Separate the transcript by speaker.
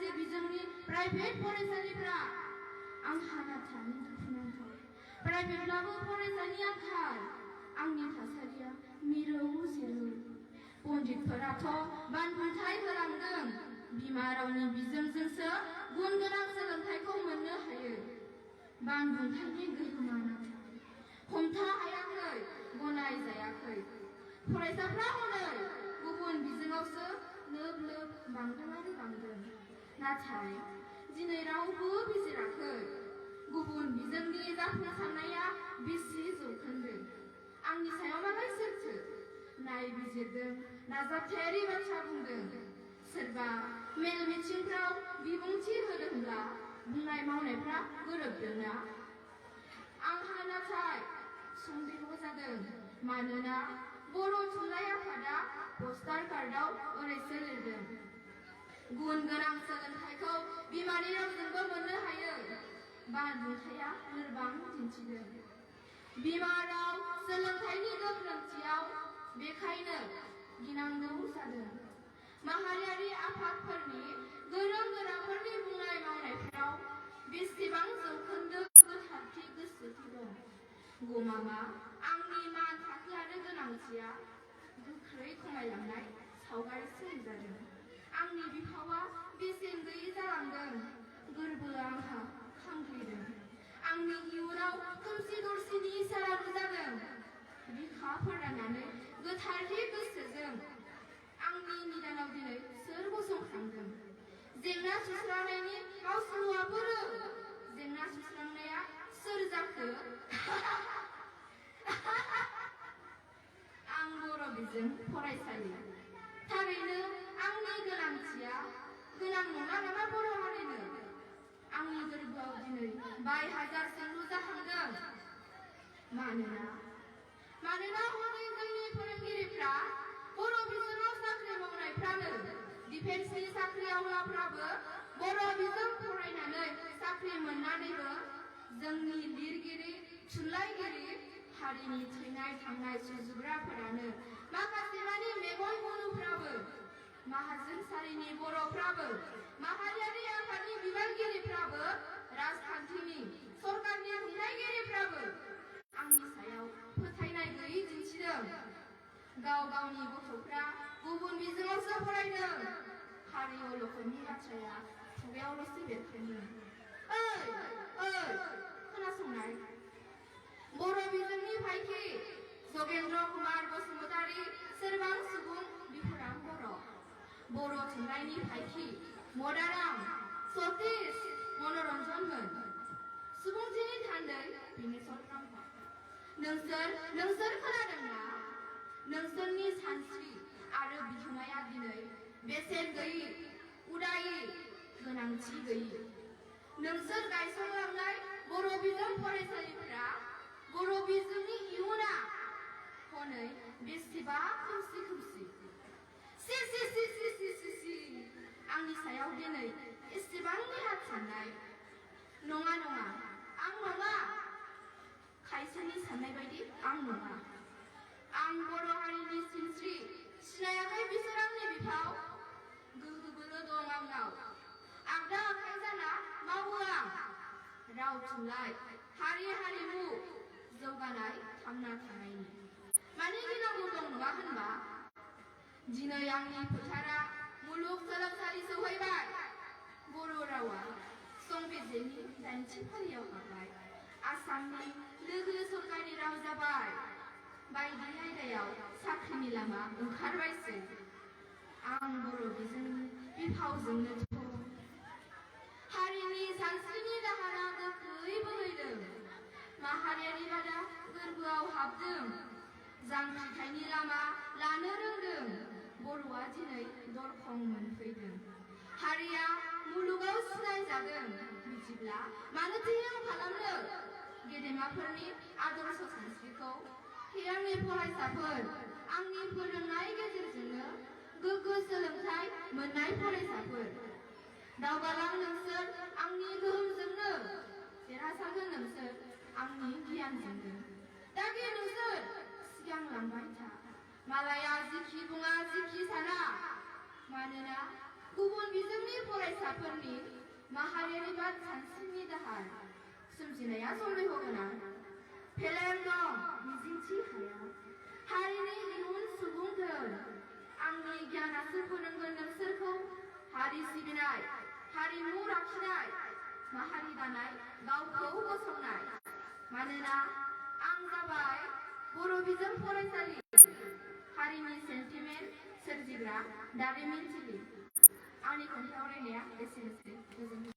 Speaker 1: इंराजि बिजोंनि प्राइभेट फरायसालिफ्रा आंहा नाथाय दुखुनांथाव प्राइभेटब्लाबो फरायसानि आंखाल आंनि थासारिया मिरौ जिरौ पण्डितफोराथ' बानबुंथाय होलांदों बिमा रावनि बिजोंजोंसो गुन गोनां सोलोंथाइखौ मोननो हायो बानबुंथायनि गोहोमा नाथाय हमथा हायाखै गनाय जायाखै फरायसाफ्रा हनै गुबुन बिजोङावसो लोब लोब बांदों नाथाय दिनै रावबो बिजिराखै गुबुन बिजोंनि जाफुंसारनाया बेसे जौखोन्दो आंनि सायाव मालाय सोरथो नायबिजिरदों नाजाबथायारि बाथ्रा बुंदों सोरबा मेल मिथिंफ्राव बिबुंथि होदोंब्ला बुंनाय मावनायफ्रा गोरोबदोंना आंहा नाथाय सन्देह जादों मानोना बर' थुनलाइ आफादा पस्टार कार्डआव ओरैसो लिरदों गुन गोनां सोलोंथाइखौ बिमानि रावजोंबो मोननो हायो बानबुंथाया लोरबां दिन्थिदों बिमा राव सोलोंथाइनि गोख्रोंथियाव बेखायनो गिनांगौ जादों माहारियारि आफादफोरनि गोरों गोराफोरनि बुंनाय मावनायफोराव बेसेबां जौखोन्दो गोथारथि गोसोथि दं गमामा आंनि मान थाखो आरो गोनांथिया गोख्रै खमायलांनाय सावगारिसो नुजादों आंनि बिफावा बेसेन गैयै जालांदों गोरबोआ आंहा खामग्लिदों आंनि इयुनाव खोमसि दरसिनि इसारा नुजादों बिखा फोराननानै गोथारथि गोसोजों आंनि निदानाव दिनै सोर गसंखांदों जेंना सुस्रांनायनि मावसुमुआफोर जेंना सुस्रांनाया सोर जाखो आं बर' बिजों फरायसालि थारैनो आंनि गोनांथिया गोनां नङा नामा बर' हारिनो आंनि गोरबोआव दिनै बाय हाजार सोंलु जाखांदों मानोना हनै जोंनि फोरोंगिरिफ्रा बर' बिजोङाव साख्रि मावनायफ्रानो डिफेन्सनि साख्रि आवलाफ्राबो बर' बिजों फरायनानै साख्रि मोननानैबो जोंनि लिरगिरि थुनलाइगिरि हारिनि थैनाय थांनाय सुजुग्राफोरानो माखासे मानि मेगन गुनुफ्राबो माहाजोन सारिनि बर'फ्राबो माहारियारि आफादनि बिबानगिरिफ्राबो राजखान्थिनि सरकारनि बुंनायगिरिफ्राबो आंनि सायाव फोथायनाय गैयै दिन्थिदों गाव गावनि गथ'फ्रा गुबुन बिजोङावसो फरायदों हारि अलखदनि बाथ्राया खुगायावल'सो बेरखांदों खोनासंनाय बर' बिजोंनि फायखि जगेन्द्र कुमार बसुमतारी सोरबां सुबुं बिफोरां बर' थुनलाइनि फायखि मदाराम सतीश मनरन्जनमोन सुबुंथिनि थान्दै बिनेश्वर ब्रह्म नोंसोर खोनादोंना नोंसोरनि सानस्रि आरो बिहोमाया दिनै बेसेन गैयै उदायै गोनांथि गैयै नोंसोर गायसनलांनाय बर' बिजों फरायसालिफोरा बर' बिजोंनि इयुना हनै बेसेबा खोमसि आंनि सायाव दिनै एसेबां नेहाथ साननाय नङा आं नङा खायसेनि साननाय बायदि आं नङा आं बर' हारिनि सिनस्रि सिनायाखै बिसोर आंनि बिफाव गोहो बोलो दं आंनाव आगदा आखाइ जाना मावो आं राव थुनलाइ हारि हारिमु जौगानाय थांना थानायनि माने गिनांगौ दं नङा होनबा दिनै आंनि फोथारा मुलुग सोलोंसालि सौहैबाय बर' रावा संबिजिरनि 8थि फारियाव हाबबाय आसामनि लोगो सरकारनि राव जाबाय बायदि आयदायाव साख्रिनि लामा ओंखारबायसै आं बर' बिजोंनि बिफावजोंनो हारिनि सानस्रिनि दाहारा गोख्रै बोहैदों माहारियारि बादा गोरबोआव हाबदों जांख्रिथायनि लामा लानो रोंदों बर'आ दिनै दरखं मोनफैदों हारिया मुलुगाव सिनायजादों बिदिब्ला मानोथो खालामनो गेदेमाफोरनि आदर्श सानस्रिखौ हे आंनि फरायसाफोर आंनि फोरोंनाय गेजेरजोंनो गोग्गो सोलोंथाइ मोननाय फरायसाफोर दावगालां नोंसोर आंनि गोहोमजोंनो देरहासारगोन नोंसोर आंनि गियानजोंनो दागे नोंसोर सिगां लांबाय था मालाया जिखि बुङा जिखि साना मानोना गुबुन बिजोंनि फरायसाफोरा समनि माहारियारि बाद सानस्रिनि दाहार सोमजिनाया जर'ख गोनां फेलें दं मिजिंथि हाया हारिनि इयुन सुबुंफोर आंनि गियानासो फोरोंगोन नोंसोरखौ हारि सिबिनाय हारिमु लाखिनाय माहारि दानाय गावखौ गसंनाय मानोना आं जाबाय बर' बिजों फरायसालि हारिनि सेन्टिमेन्ट सोरजिग्रा दारिमिनथिलि आंनि खन्थाइ आवरायनाया एसेनोसै।